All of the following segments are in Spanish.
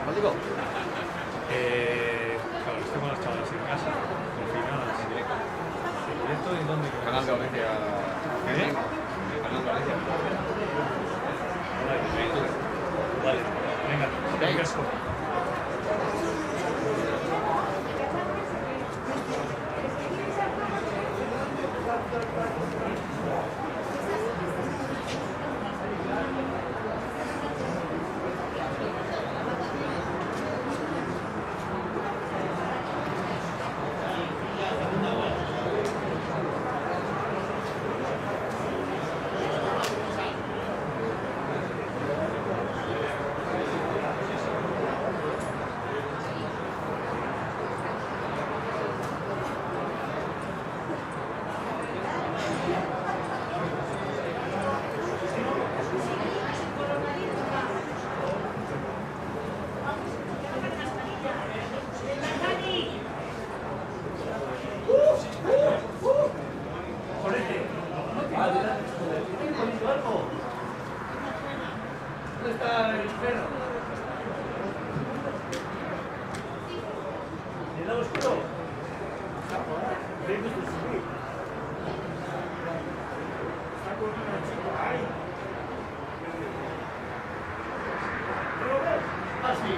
¿Cuál digo? Claro, estoy con las chavalas en casa, confinadas. En directo. ¿En directo y dónde? Canal de Valencia. ¿Eh? Canal de Valencia. Vale, venga, Ok. casco. ¿Dónde está el freno? ¿En el lado oscuro? Vengo de subir. Está con una chica ahí. ¿No lo ves? Ah, sí.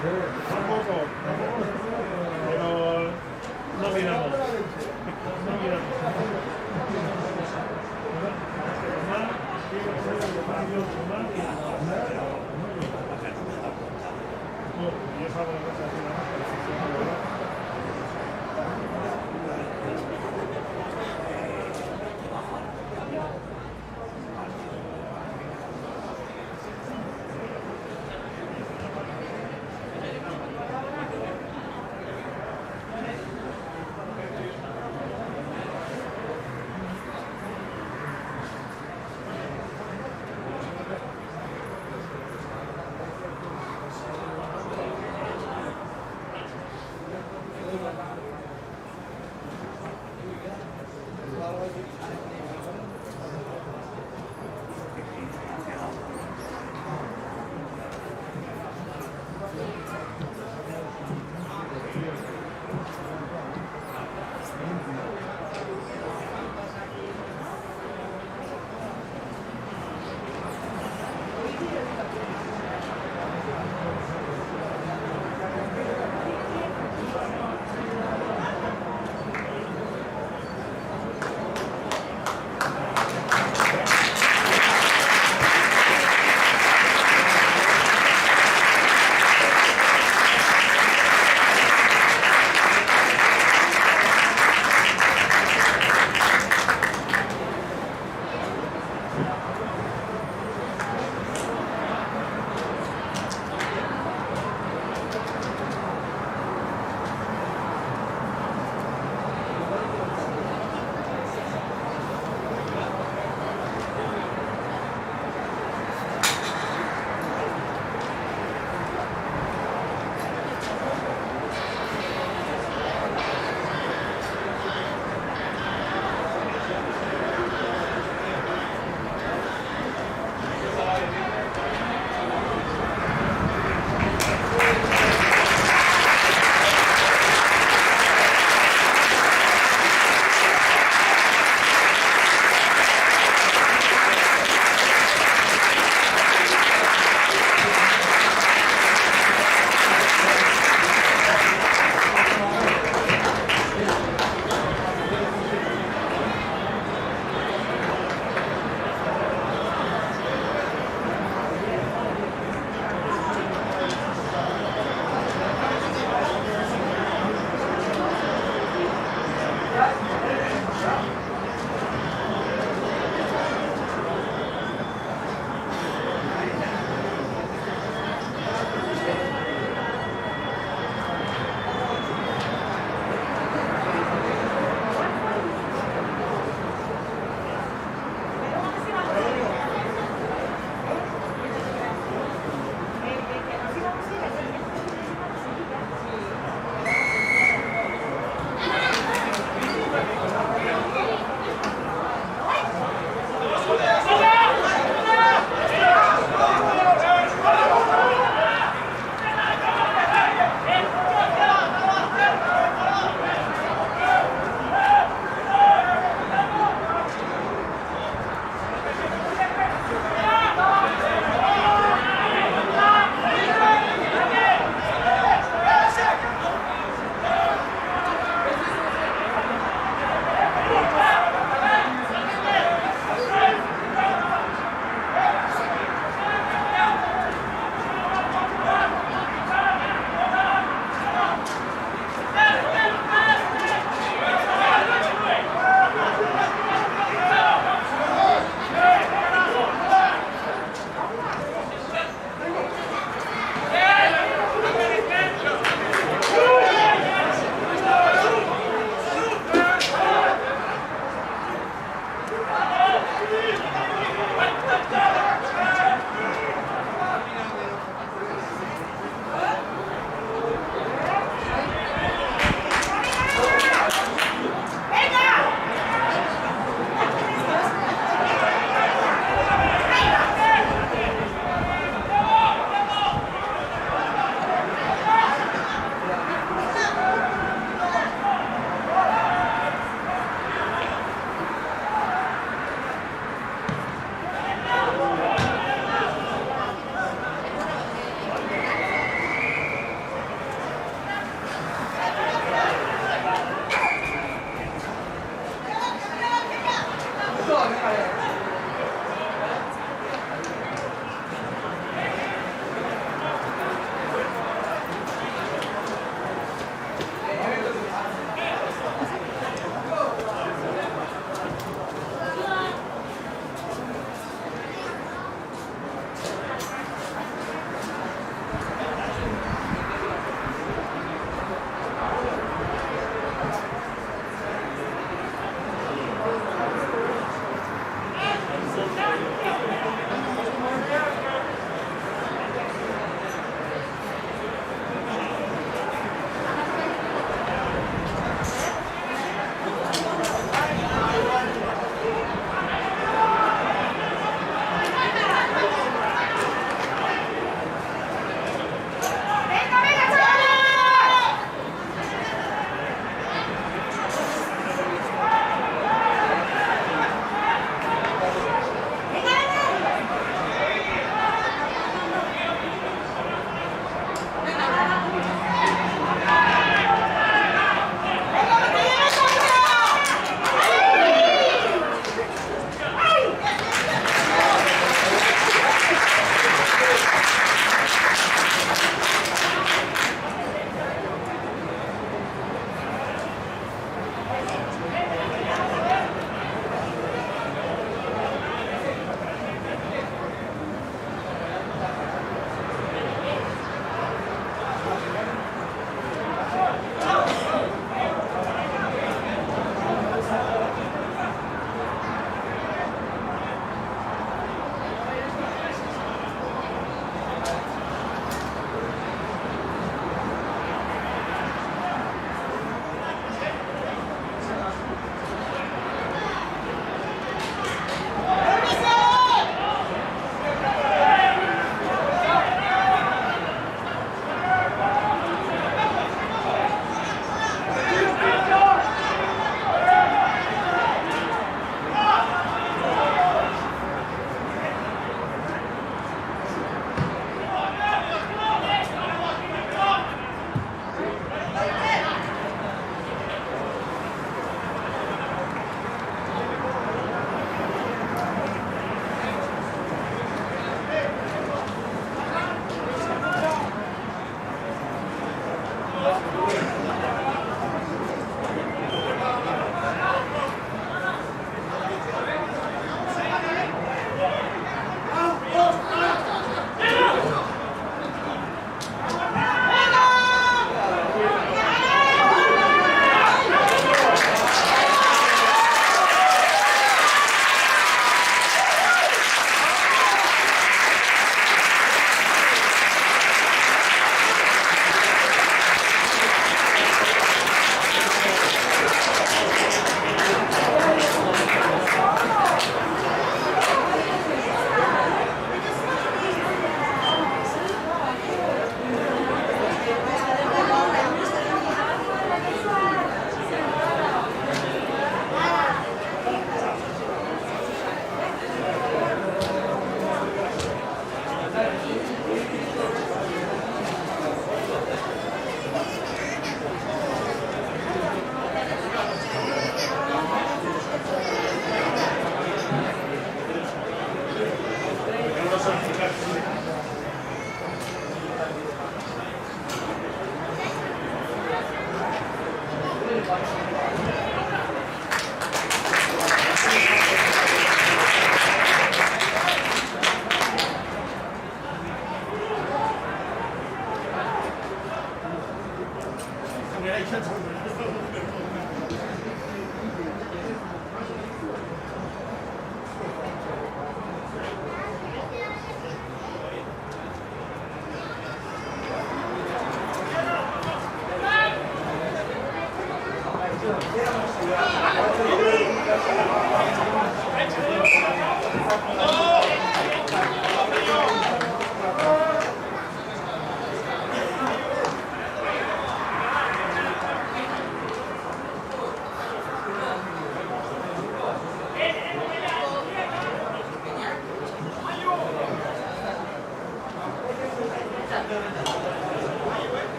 Tampoco, pero no miramos. No miramos. Y esa buena cosa así, ¿no?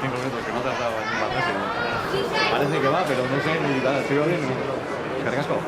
5 minutos que no te has dado en un batazo. Parece que va, pero no sé ni nada. ¿Sigo bien? ¿Cargasco?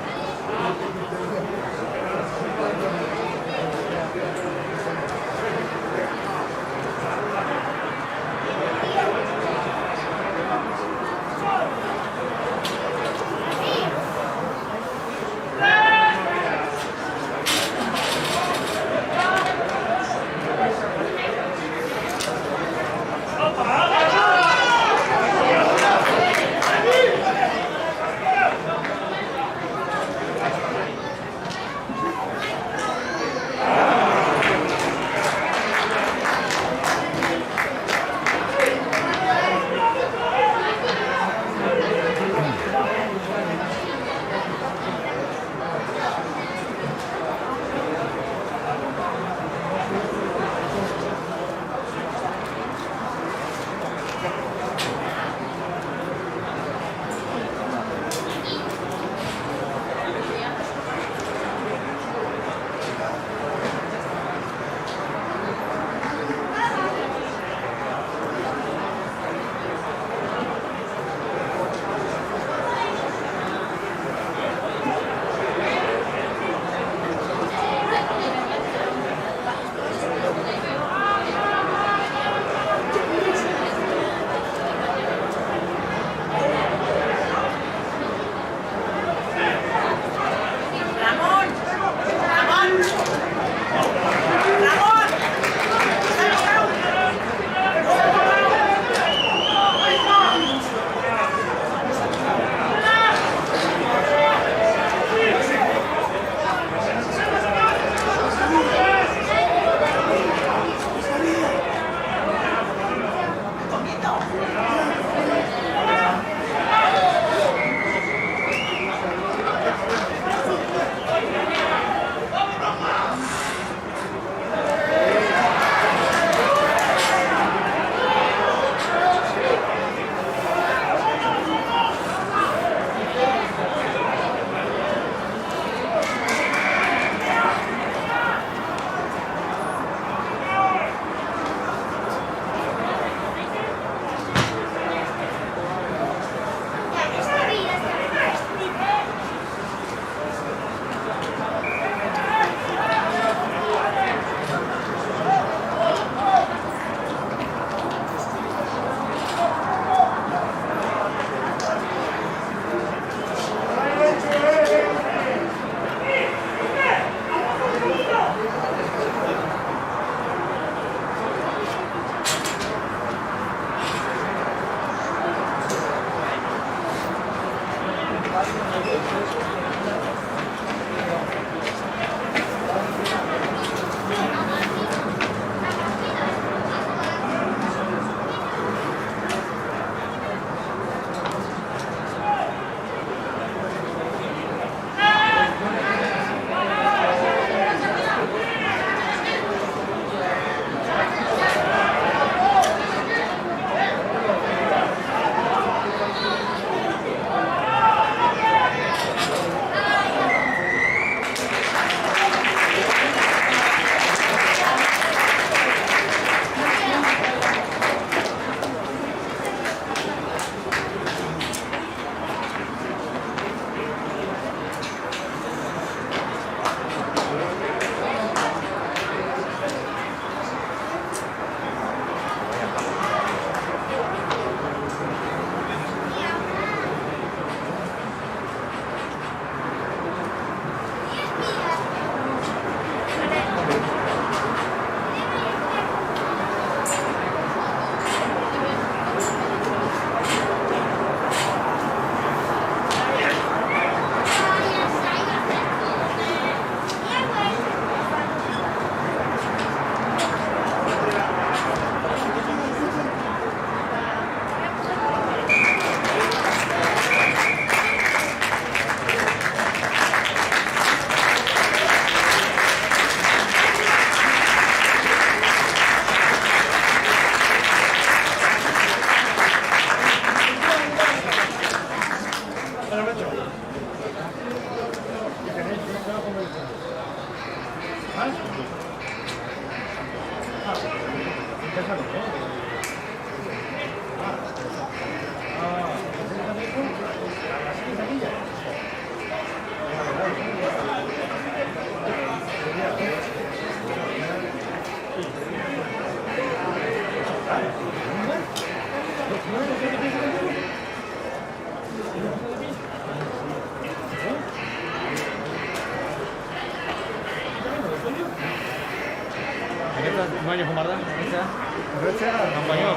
Compañero.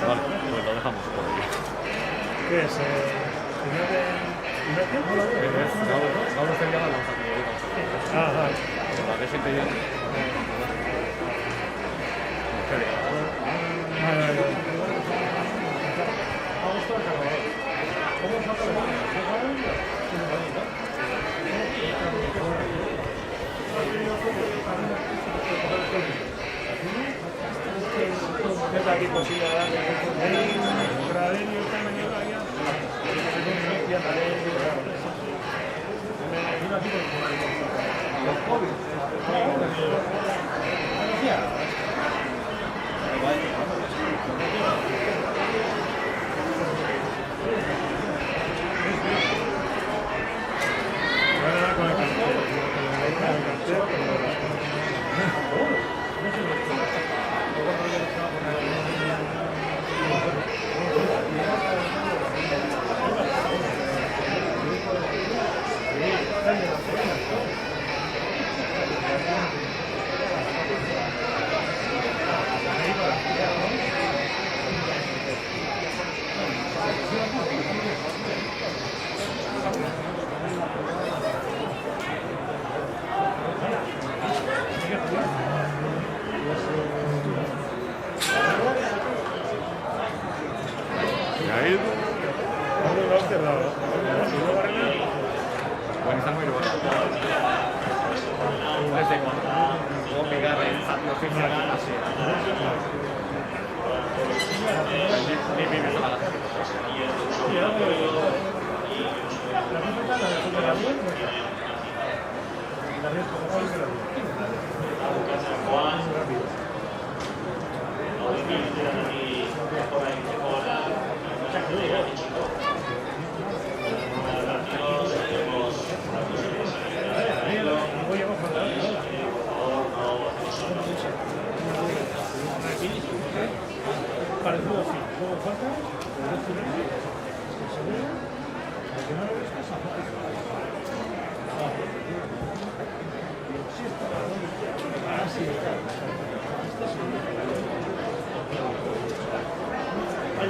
Vale, pues lo dejamos por ahí. ¿Qué es? ¿Señor de Inercia? Gaulo sería la lanza, como digo. Ah, vale. La de gente ya. Desde aquí posible darle un gradenio que me lleva ya. Ahí. No, cerrado. Bueno, está muy bueno. Desde cuando puedo pegar el patio físico así. Ni vives a la Para el juego sí. Luego falta el resto de seguro. El que no lo ves es ah, sí. Ahí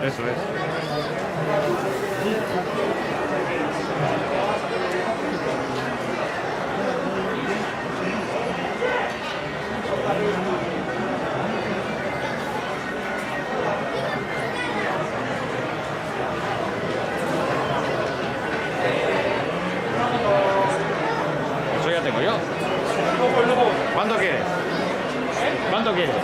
Eso es. Eso ya tengo yo. ¿Cuánto quieres? ¿Cuánto quieres?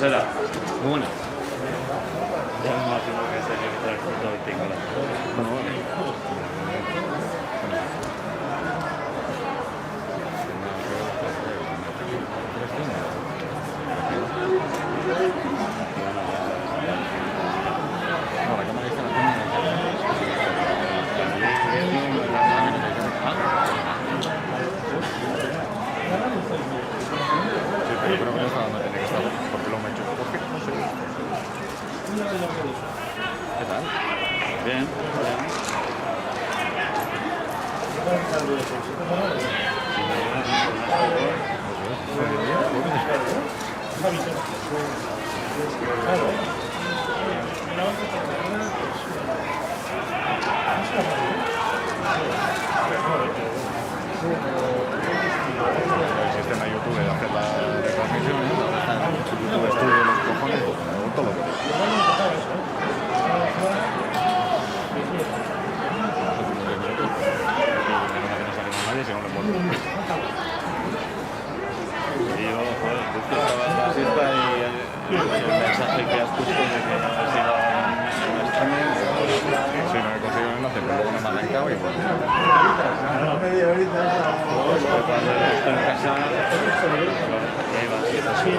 Casera. Muy buena. Ya me imagino que tenía que traer fruta de tingola. Bueno, bueno. Sí, pero creo que no estaba donde tenía que estar, porque lo me he hecho. ¿Por qué? No sé. ¿Qué tal? Bien, bien. El sistema de YouTube de hacer la retransmisión, YouTube Studio los cojones, pues me gustó lo que nadie si no le muerto. Y yo, joder, justo estaba en la siesta y el mensaje que has puesto de que ya has ido a streaming, si no he conseguido el enlace, pero luego me han arrancado y pues cuando estoy en casa, ya iba a ser así.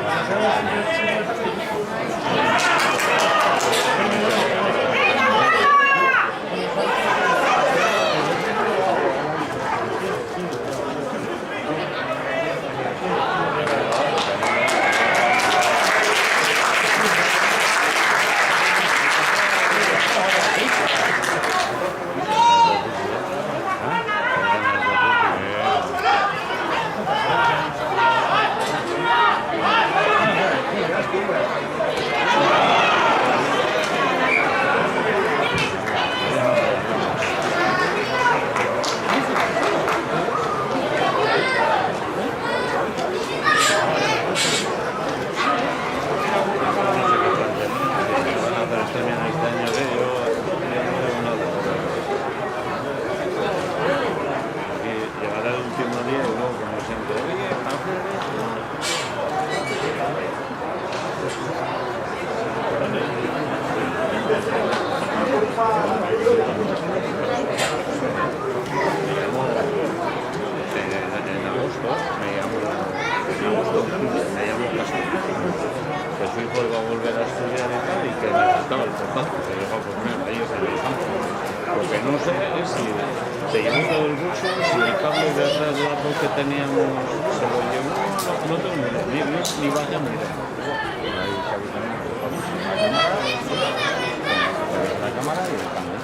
Que su hijo iba a volver a estudiar y tal, y que necesitaba el portátil. Que dijo, pues mira, ahí está el campo. Lo que no sé es si se llevó todo el buzo, si el cable de atrás de la voz que teníamos se lo llevó, no tengo ni idea, ni vaya a mirar. Ahí Xavi también, la cámara y el cable.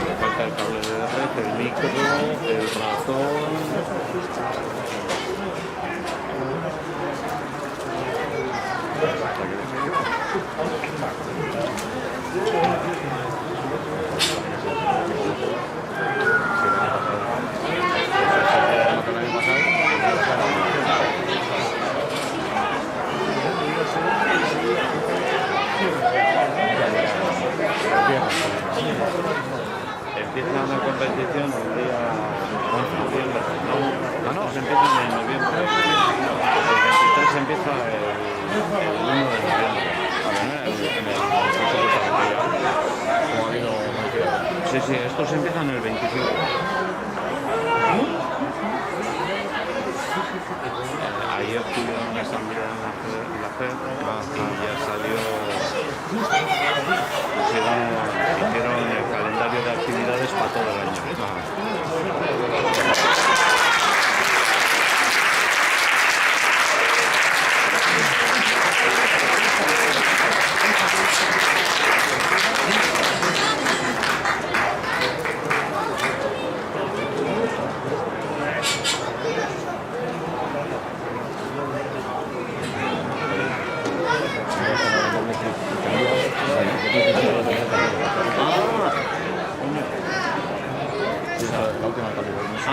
Me falta el cable de red, el micro, el ratón. Empieza una competición el día 11 de noviembre. No, se empieza en noviembre. El 23 empieza el 1 de noviembre. Sí, estos empiezan el 25. Ayer tuvieron una asamblea en la FED y ya salió, hicieron el calendario de actividades para todo el año.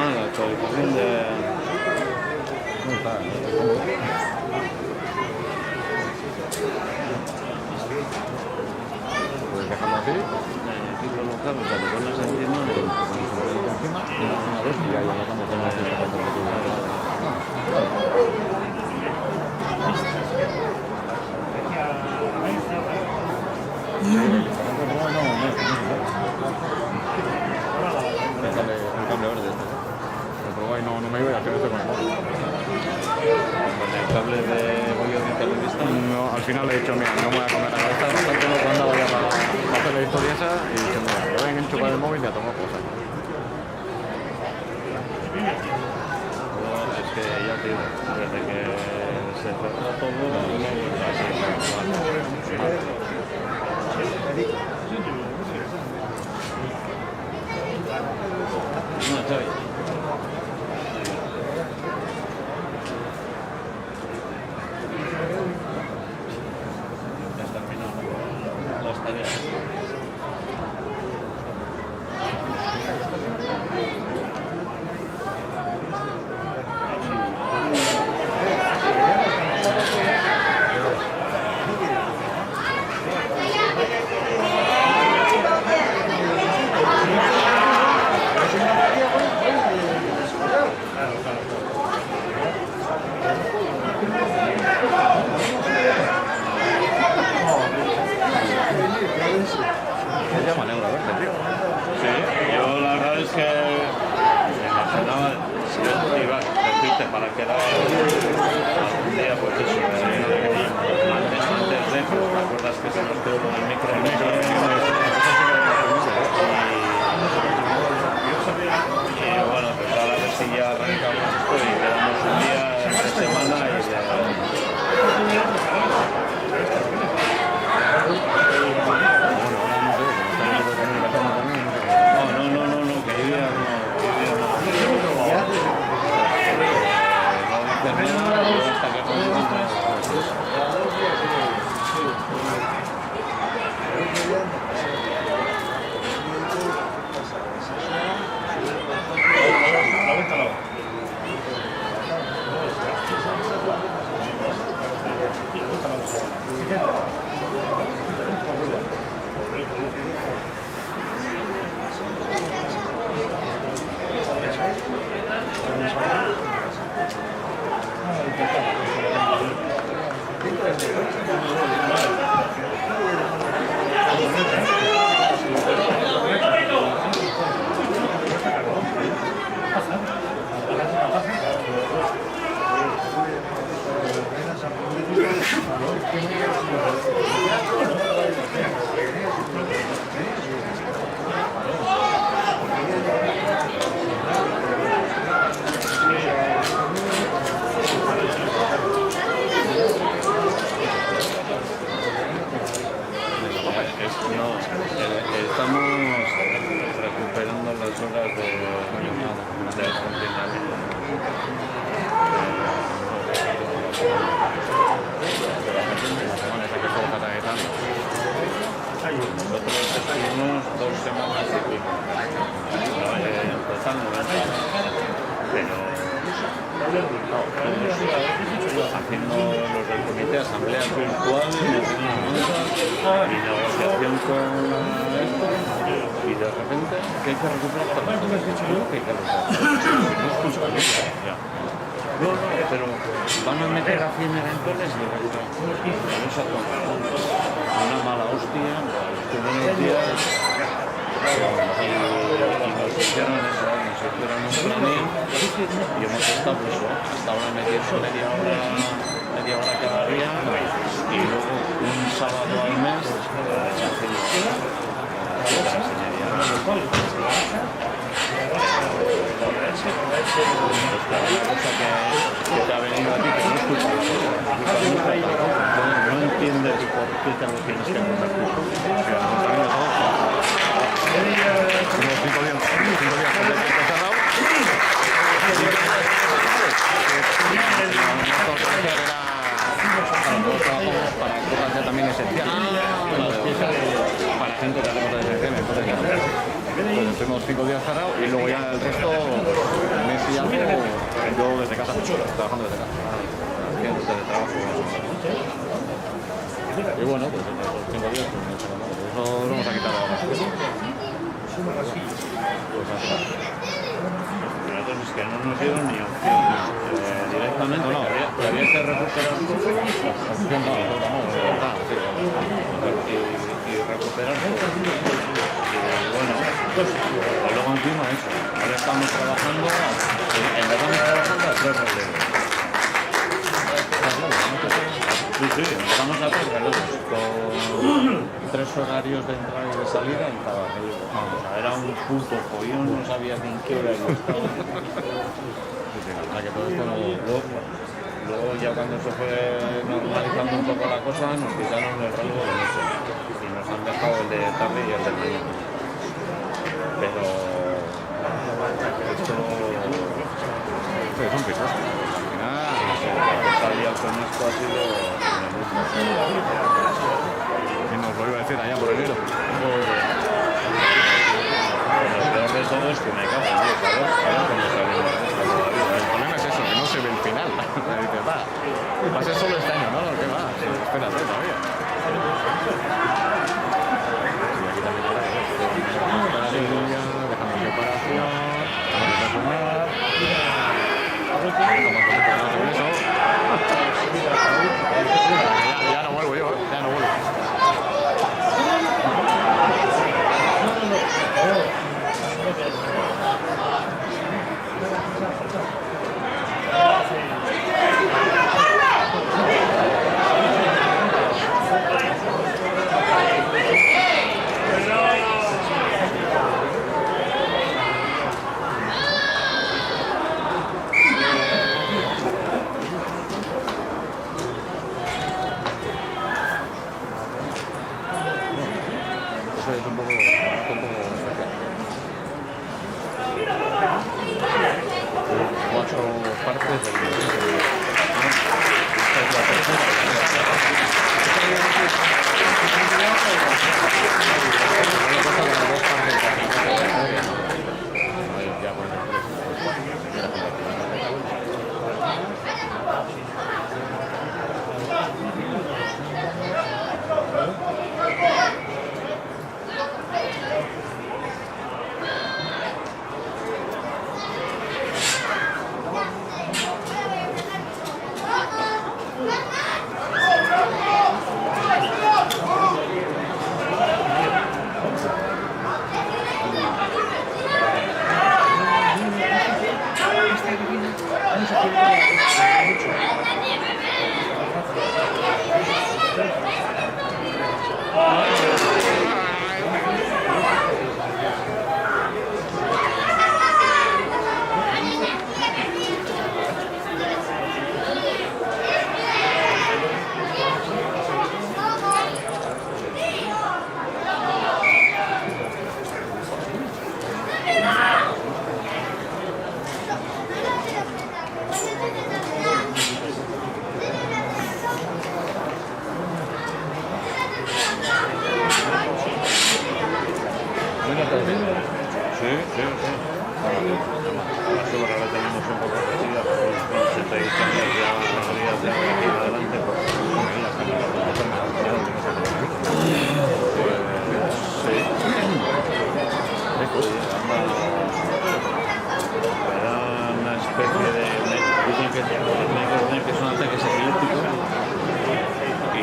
La actualización de... ¿Dónde está? ¿Puedes dejarlo así? Aquí colocado, cuando pones encima, una vez y ya cuando pones encima. cable verde este. Lo probé y no me iba y al final estoy con el móvil. Con el cable de bollo de televista. No, al final le he dicho, mira, no me voy a comer la cabeza, bastante no andaba ya para hacer la historia esa y he dicho, mira, lo voy a enchufar el móvil y a tomar cosas. Es que ya te digo, desde que se cerró todo, no vuelve a ser igual. No, Xavi. Ya has terminado las tareas. Se llama negro verde, tío. Sí, yo la verdad es que me imaginaba, yo iba a decirte para quedar algún día, pues eso, antes de, pues, ¿te acuerdas que se nos quedó con el micro? Y bueno, pues ahora a ver si ya arrancamos esto y quedamos un día de semana y no, que hoy día no. No dicen nada, hasta que estamos recuperando las horas de confinamiento. Nosotros estuvimos 2 semanas y pico. En total 90. Pero haciendo los del comité, asambleas virtuales, y negociación con esto, y de repente que hay que recuperar todo. Que hay que recuperar. No es culpa mía, ya. No, pero van a meter a 100 eventuales y vamos a tomar una mala hostia, unos días y nos hicieron eso, nos hicieron un planning y hemos estado pues, hasta ahora metiendo media hora cada día y luego un sábado al mes que te ha venido a ti que no es culpa no entiendes por qué te lo tienes que comer tú. Como 5 días completamente cerrado. Para cosas también esenciales. Para gente que hace cosas esenciales. Entonces estuvimos 5 días cerrados y luego ya el resto, el mes y algo, yo desde casa, trabajando desde casa. Haciendo teletrabajo. Y bueno, pues estos 5 días, pues eso lo vamos a quitar ahora. Nosotros es que no nos dieron ni opción directamente, no, que había que recuperar todo. Opción no, Y y recuperar todo. Y bueno, y luego encima eso, ahora estamos trabajando, empezamos trabajando a 3 relevos. Sí, empezamos a 3 relevos, con 3 horarios de entrada y de salida en cada relevo. Vamos, era un puto follón, no sabía ni en qué horario estaba. Que todo esto no... Luego ya cuando se fue normalizando un poco la cosa, nos quitaron el relevo de noche y nos han dejado el de tarde y el de mañana. Pero esto es un piso. Al final... lo que salía con esto ha sido Y nos lo iba a decir allá por enero. lo peor de todo es que me cago en Dios, a ver cómo salimos de esto todavía. El problema es eso, que no se ve el final. Dices, va a ser solo este año, ¿no? ¿Qué va? Espérate todavía. Y aquí también era esto. Dejamos separación, vamos a fumar. Ya no vuelvo yo, ya no vuelvo. Eso es un poco especial. 4 partes del... Esta es la tercera. Ya por ahora tenemos un poco retira, pero se está diciendo ya la mayoría de aquí adelante, pues era una especie de... Dicen que los médicos dicen que son ataques epilépticos y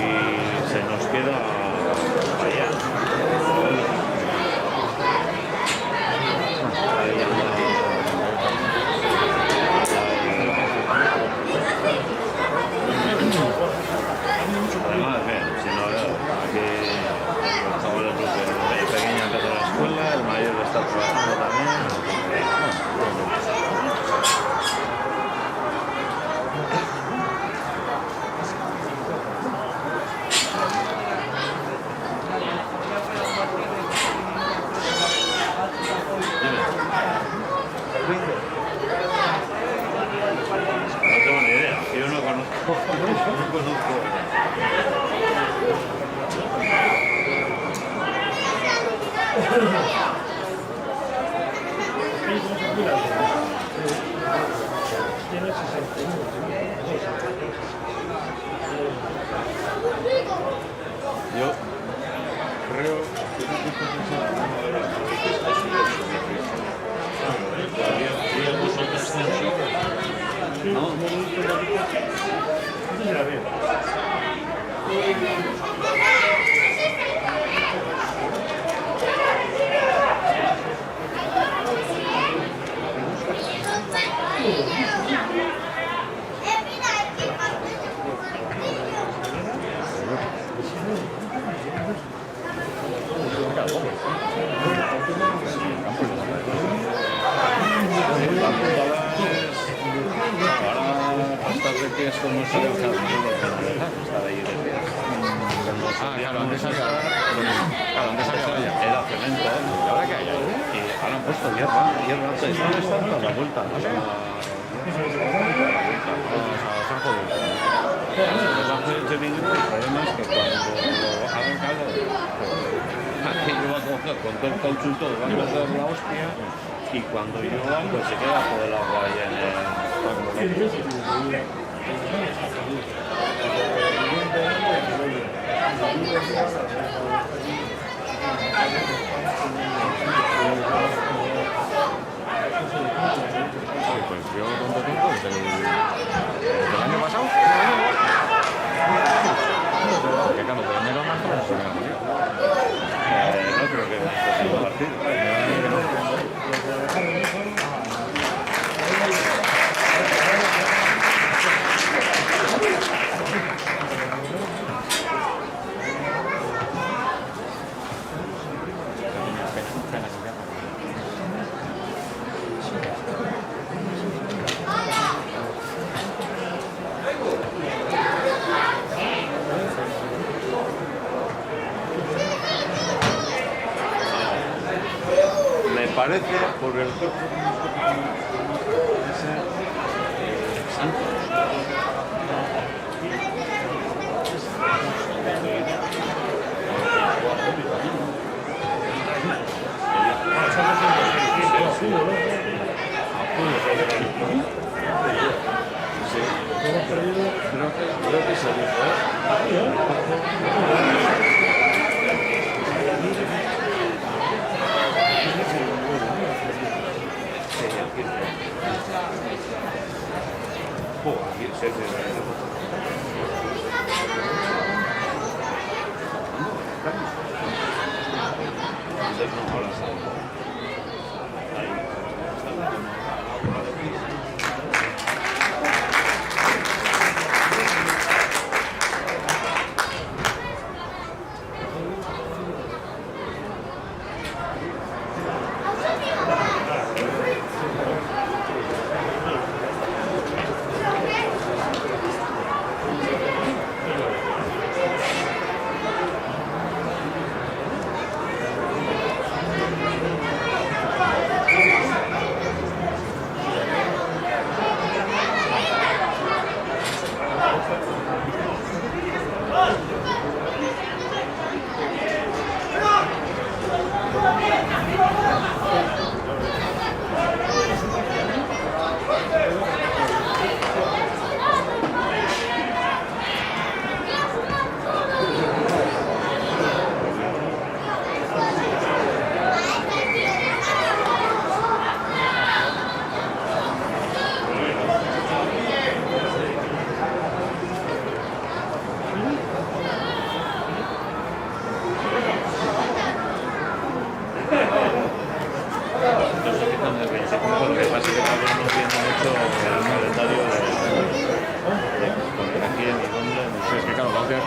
se nos queda allá. Además, si no, aquí los chavales el pequeño empezó la escuela, el mayor está trabajando también. No tengo ni idea, yo no conozco. Tiene 61. Yo creo que no No se la veo. como se ha usado estaba ahí de pies. Claro, antes había valla. Era cemento. ¿Y ahora qué hay ahí? Y ahora han puesto hierba. Están toda la vuelta. O sea, son jodidos. El problema es que cuando hagan calor, aquello va a coger con todo el caucho y todo, va a coger la hostia. Y cuando llueva, pues se queda todo el agua ahí en el fango. Pues yo cuánto tiempo, desde el año pasado. Porque claro, de enero a marzo no se me ha metido. No creo que sea un partido. Me parece por el cuerpo Santos. Creo que se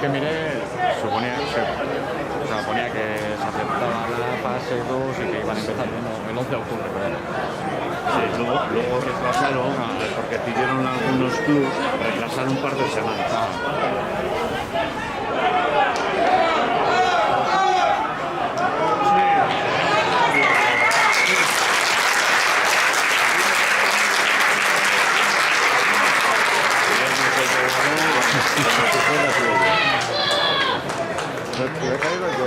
que miré, suponía que se aceptaba la fase 2 y que iban a empezar el 11 de octubre, creo. Sí, luego retrasaron, porque pidieron a algunos clubs retrasar un par de semanas. Me he caído yo.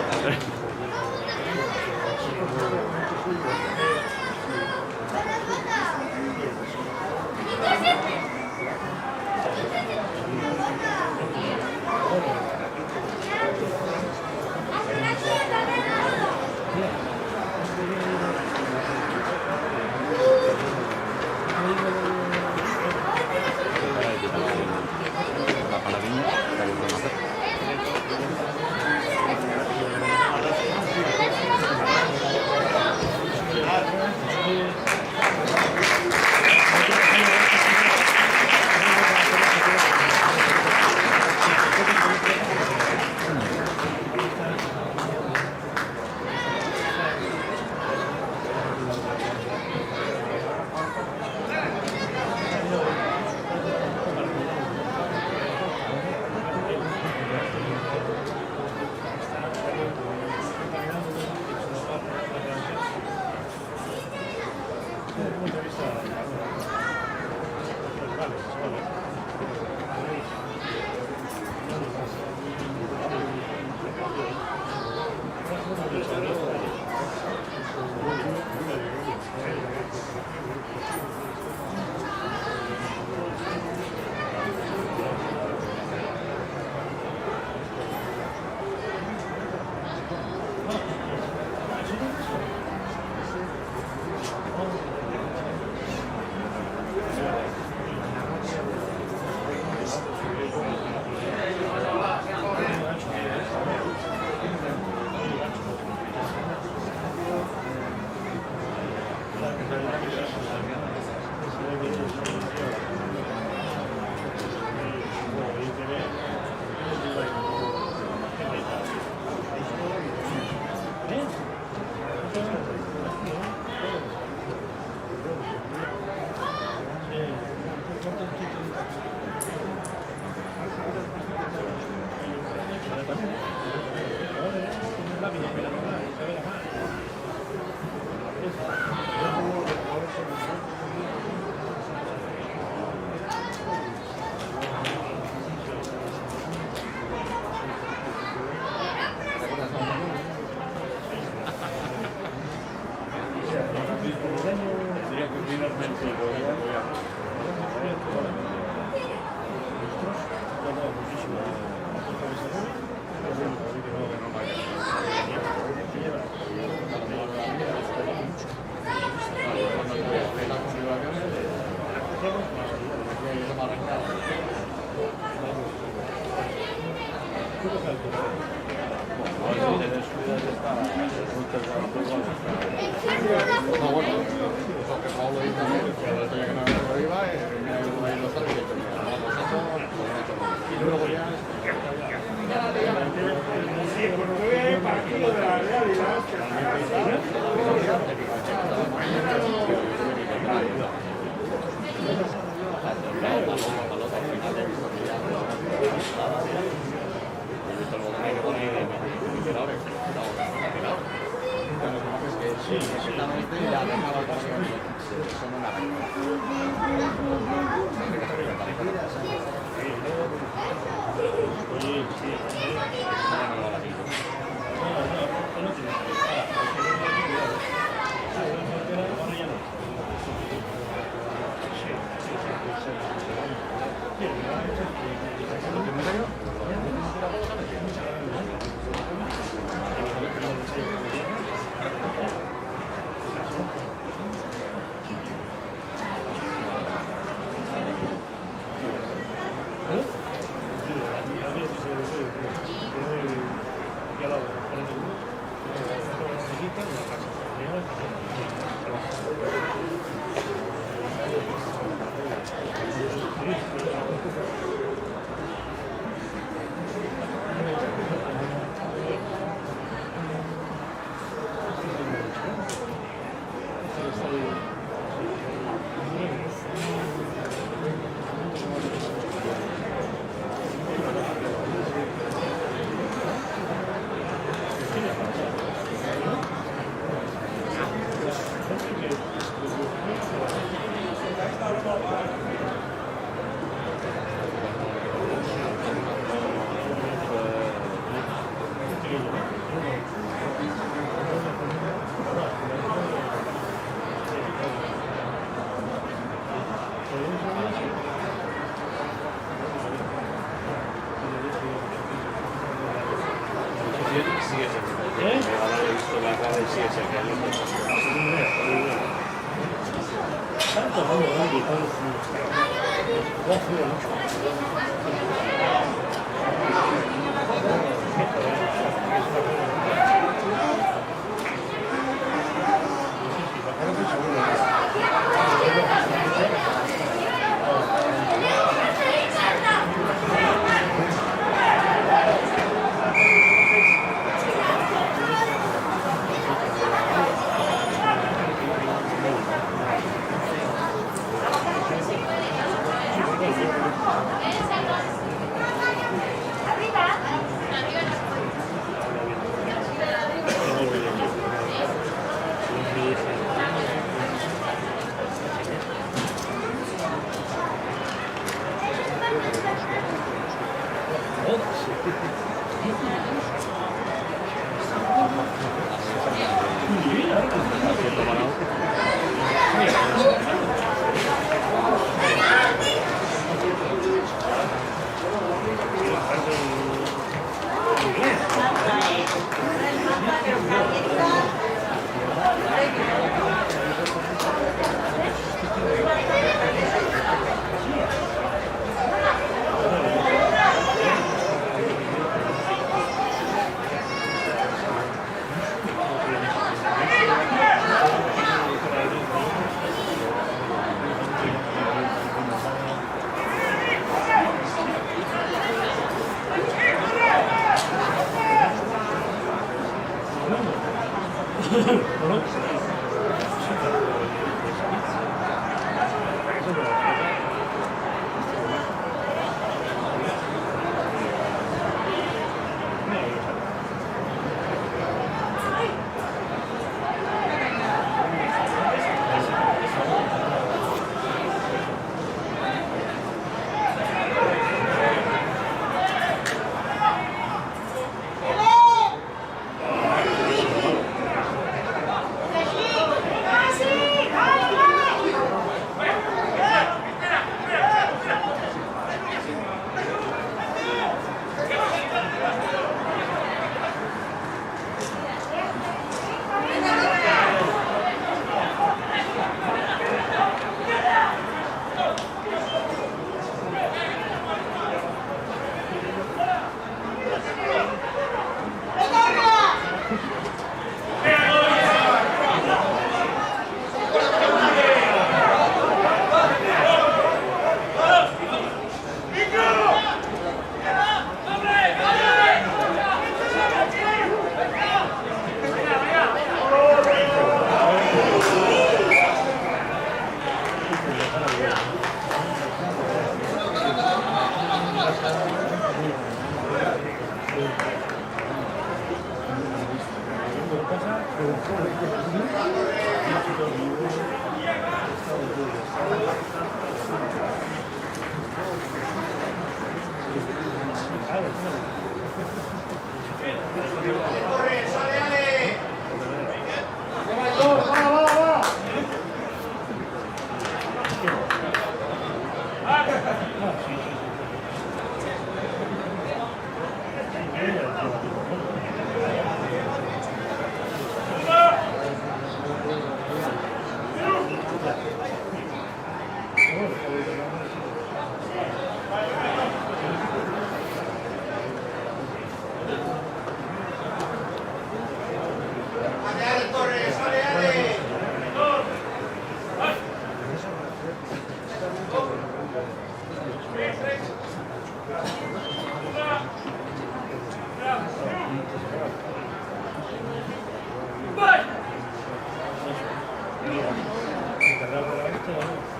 Encargado de la vista, ¿no?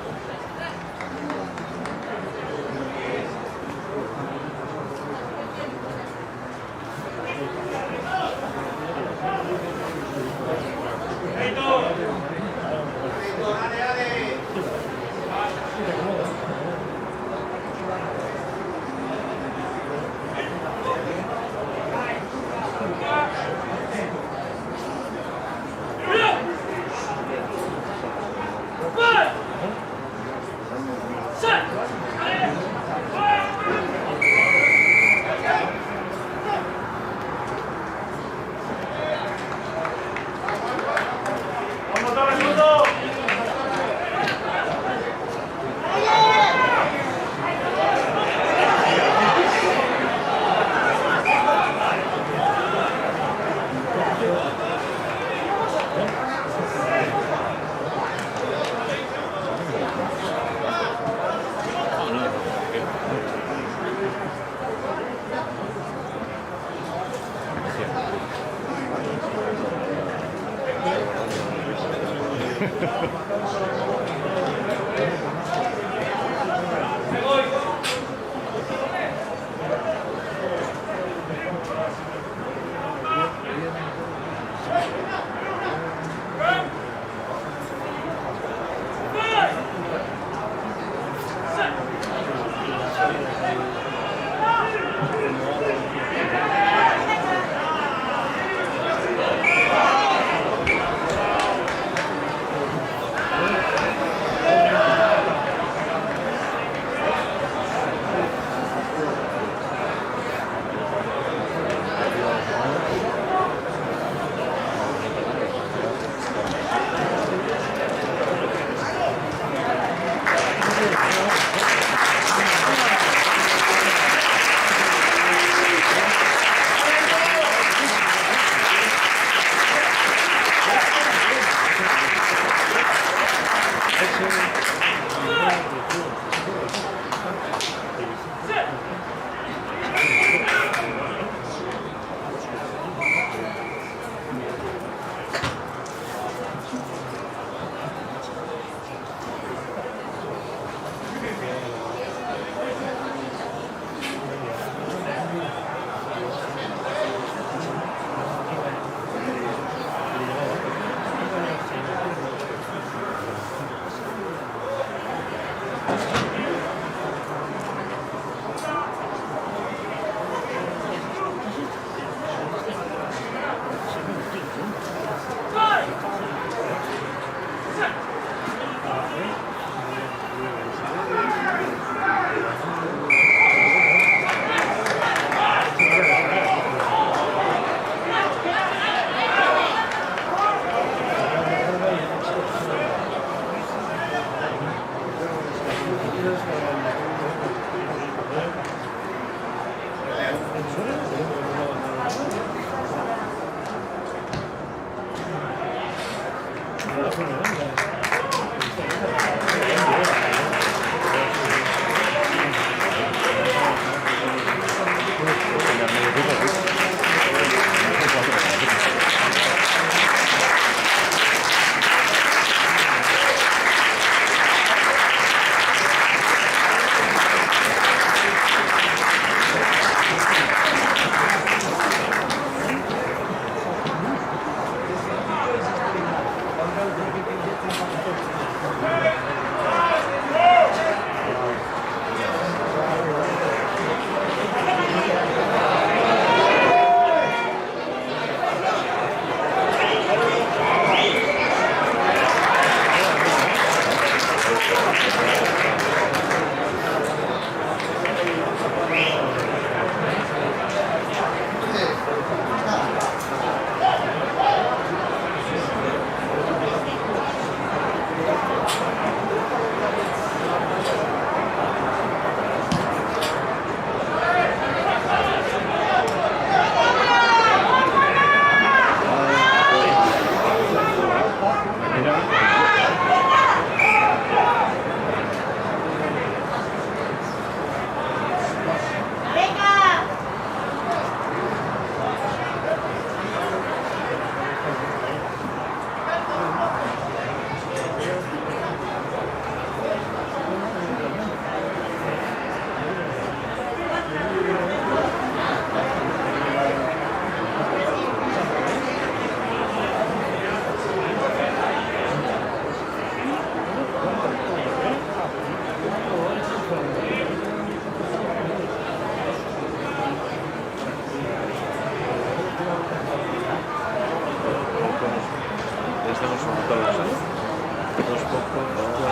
Dos pocos, cuatro.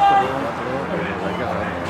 Hay que hacerlo.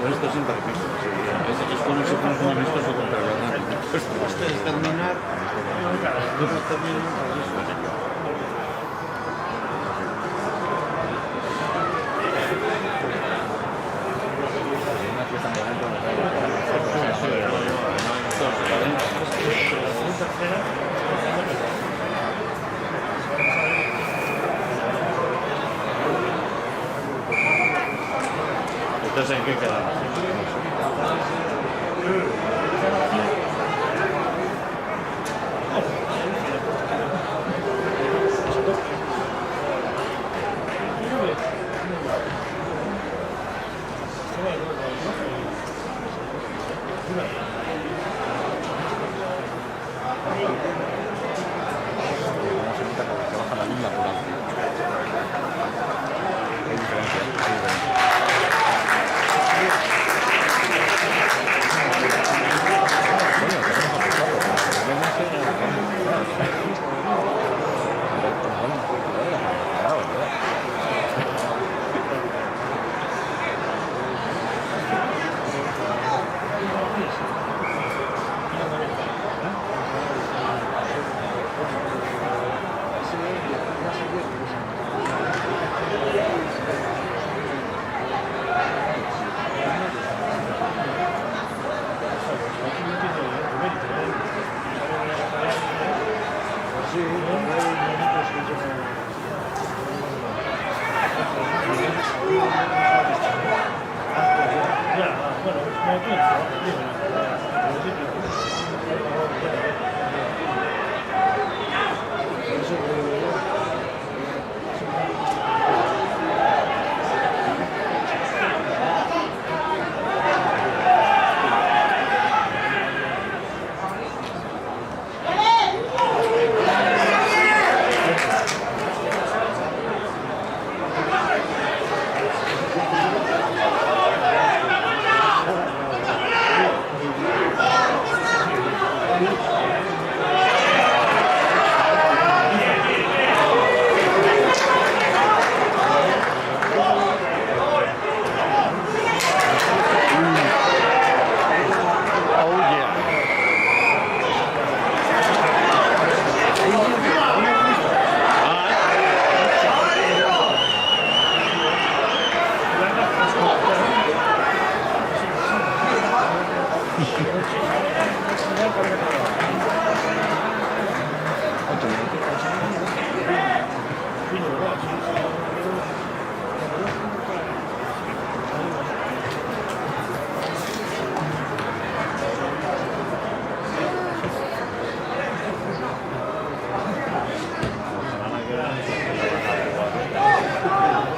Esto es imperfecto. Es como si fuera un amistoso contra el Atlántico. Esto es terminar. Entonces hay que quedar. Como se nota que se baja la luz natural. Hay diferencia, hay diferencia. Coño, que vamos a pensarlo, pero no sé,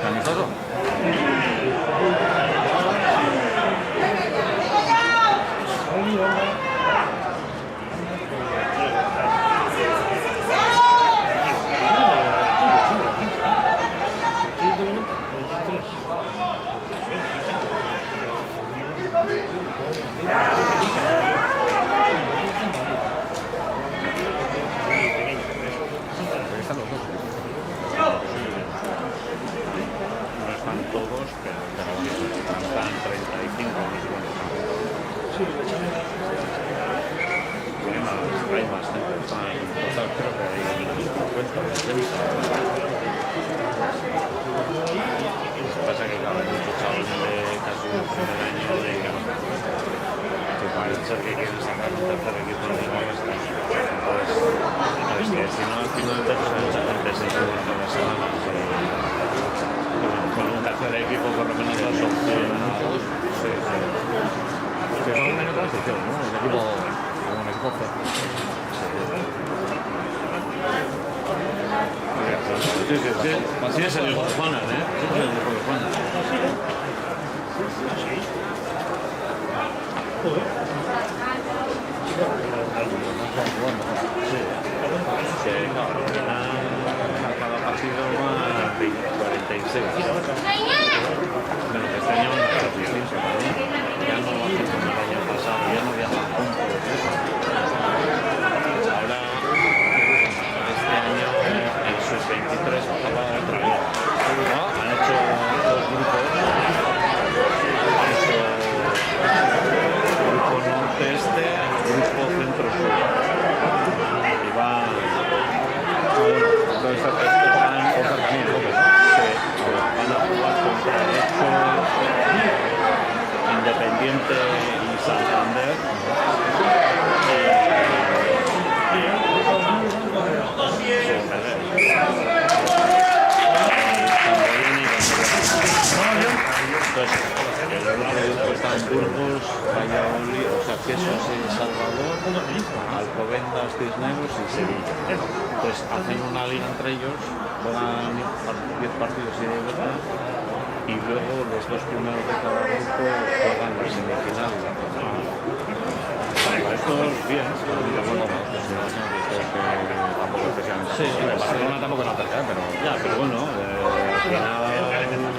¿Camisoso? Están los dos. No están todos, pero están 35 o no sé cuántos. Hay más gente, están en total creo que hay 50 o 60. Lo que pasa es que cada muchos chavales de casi un primer año de que parece ser que quieren sacar un tercer equipo en el oeste. Entonces, que si no al final mucha gente se sube todas las semanas con un tercer equipo por lo menos das opción a todos. Sí, sí. Que son un año de transición, ¿no? Un equipo, como un equipo C. Sí, sí, sí. Así es el hijo de Juanan, ¿eh? Sí, es el hijo de Juanan. Sí. Que claro, cada partido va 46. Pero que este año no es oficialista, ¿no? Ya no lo hace como el año pasado, ya no viajan juntos. Ahora, este año, el sub-23 acaba otra vez. Han hecho dos grupos. Han hecho grupo norte-este, grupo centro-sur. Y van... Bueno, entonces están por cercanía, entonces. Sí, van a jugar contra Hecho, Independiente y Santander. Entonces, el Burgos, Valladolid, o sea, Quesos y Salvador, Alcobendas, Cisneros y Sevilla. Pues hacen una liga entre ellos, juegan 10 partidos y de vuelta, y luego los dos primeros de cada grupo juegan la semifinal y la final. Esto es bien, Y bueno, pues si no, tampoco especialmente. Sí, Barcelona tampoco es la tercera, pero ya, pero bueno, al final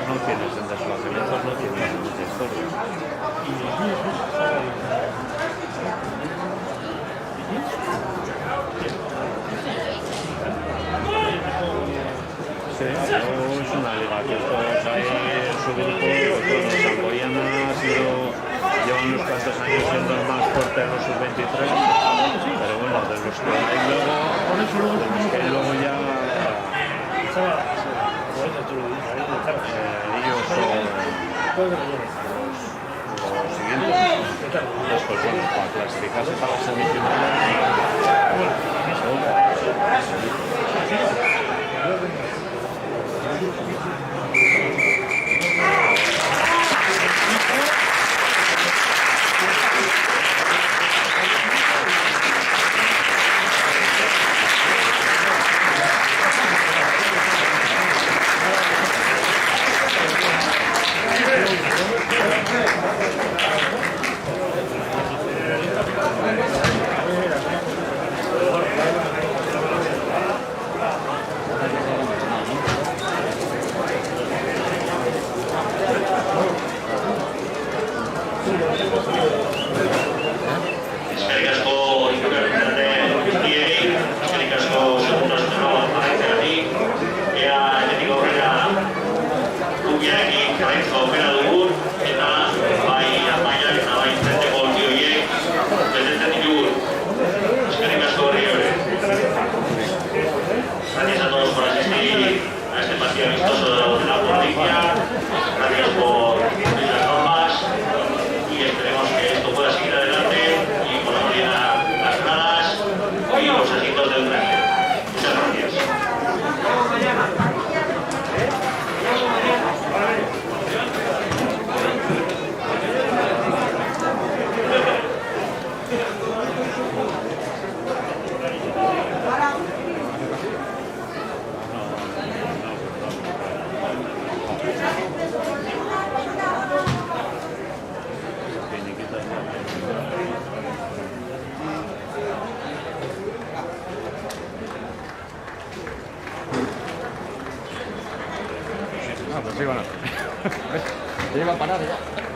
no tienes en desplazamientos, no tienes mucha historia. Sí, luego es una liga que todos ahí en su grupo, todos los Samboyana ha sido, llevan unos cuantos años siendo el más fuerte de los sub-23, pero bueno, de los que hay luego ya ellos son los siguientes. Después, bueno, para clasificarse para las semifinales, Gracias a todos por asistir a este partido amistoso de la provincia. Gracias por cumplir las normas y esperemos que esto pueda seguir adelante y podamos llenar las gradas y los asientos del tren. Muchas gracias. pues sí, bueno. Se lleva a parar ya.